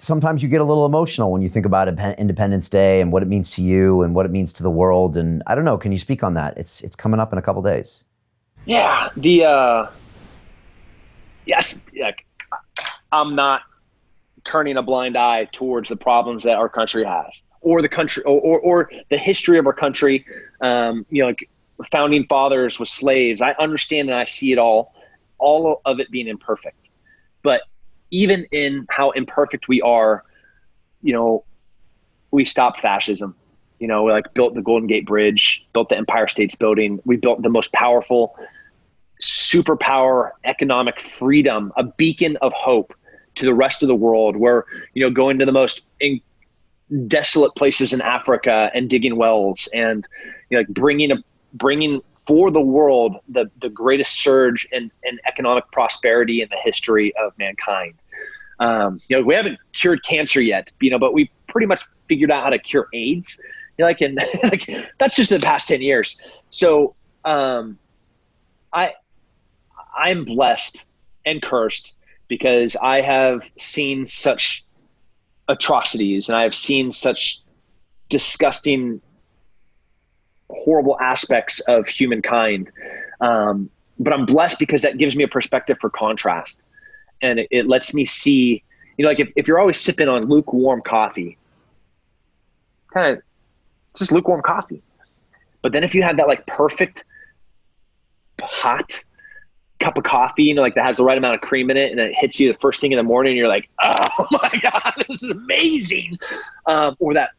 sometimes you get a little emotional when you think about Independence Day and what it means to you and what it means to the world. And I don't know, can you speak on that? It's coming up in a couple days. Yeah, yes, like, I'm not turning a blind eye towards the problems that our country has, or the country, or the history of our country. Like founding fathers with slaves. I understand and I see it all of it being imperfect. But even in how imperfect we are, we stopped fascism. We like built the Golden Gate Bridge, built the Empire States Building. We built the most powerful superpower, economic freedom, a beacon of hope to the rest of the world. Where going to the most desolate places in Africa and digging wells, and like bringing for the world the greatest surge in economic prosperity in the history of mankind. We haven't cured cancer yet, but we pretty much figured out how to cure AIDS. And like that's just in the past 10 years. So I'm blessed and cursed because I have seen such atrocities and I have seen such disgusting, horrible aspects of humankind. But I'm blessed because that gives me a perspective for contrast. And it lets me see, like if you're always sipping on lukewarm coffee, kind of just lukewarm coffee. But then if you have that like perfect hot cup of coffee, like that has the right amount of cream in it, and it hits you the first thing in the morning, and you're like, oh my God, this is amazing. Or that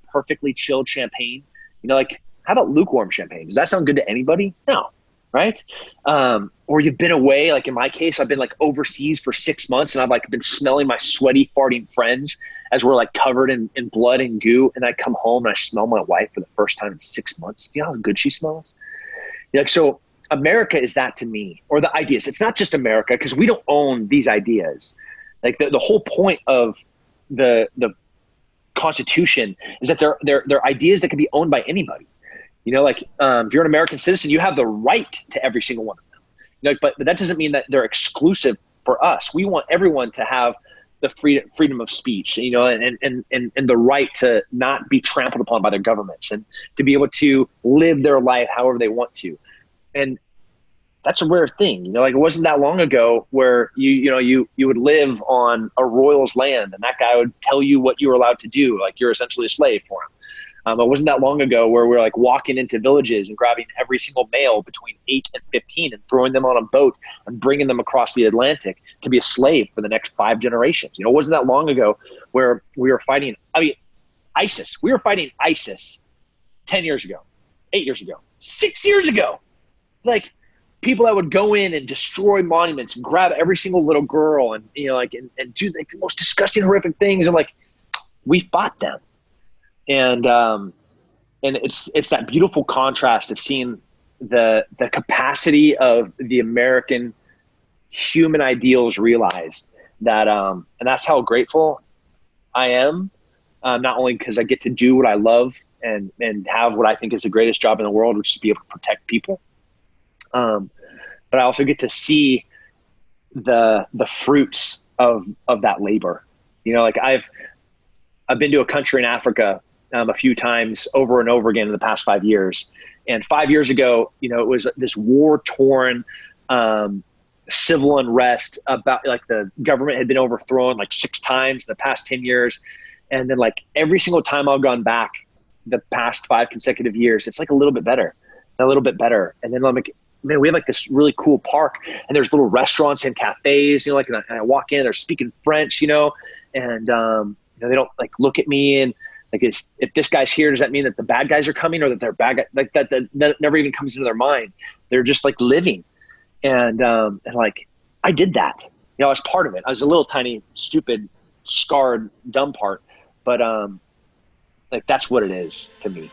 perfectly chilled champagne, like how about lukewarm champagne? Does that sound good to anybody? No. Right. Or you've been away. Like in my case, I've been like overseas for 6 months, and I've like been smelling my sweaty farting friends as we're like covered in blood and goo. And I come home and I smell my wife for the first time in 6 months. Do you know how good she smells? So America is that to me, or the ideas. It's not just America, because we don't own these ideas. Like the whole point of the Constitution is that they're ideas that can be owned by anybody. If you're an American citizen, you have the right to every single one of them. But that doesn't mean that they're exclusive for us. We want everyone to have the freedom of speech, and the right to not be trampled upon by their governments, and to be able to live their life however they want to. And that's a rare thing. Like it wasn't that long ago where you would live on a royal's land, and that guy would tell you what you were allowed to do. Like you're essentially a slave for him. It wasn't that long ago where we were like walking into villages and grabbing every single male between 8 and 15 and throwing them on a boat and bringing them across the Atlantic to be a slave for the next 5 generations. It wasn't that long ago where we were fighting, ISIS. We were fighting ISIS 10 years ago, 8 years ago, 6 years ago. Like people that would go in and destroy monuments and grab every single little girl and, and do like the most disgusting, horrific things. And like, we fought them. And it's that beautiful contrast of seeing the capacity of the American human ideals realized that, and that's how grateful I am. Not only because I get to do what I love and have what I think is the greatest job in the world, which is to be able to protect people. But I also get to see the fruits of that labor. Like I've been to a country in Africa a few times over and over again in the past 5 years. And 5 years ago, it was this war-torn civil unrest about like the government had been overthrown like 6 times in the past 10 years. And then like every single time I've gone back the past 5 consecutive years, it's like a little bit better, a little bit better. And then I'm like, man, we have like this really cool park, and there's little restaurants and cafes, and I walk in, they're speaking French, and they don't like look at me and like, if this guy's here, does that mean that the bad guys are coming, or that they're bad guys? Like that never even comes into their mind. They're just like living. And like, I did that, I was part of it. I was a little tiny, stupid, scarred, dumb part, but like, that's what it is to me.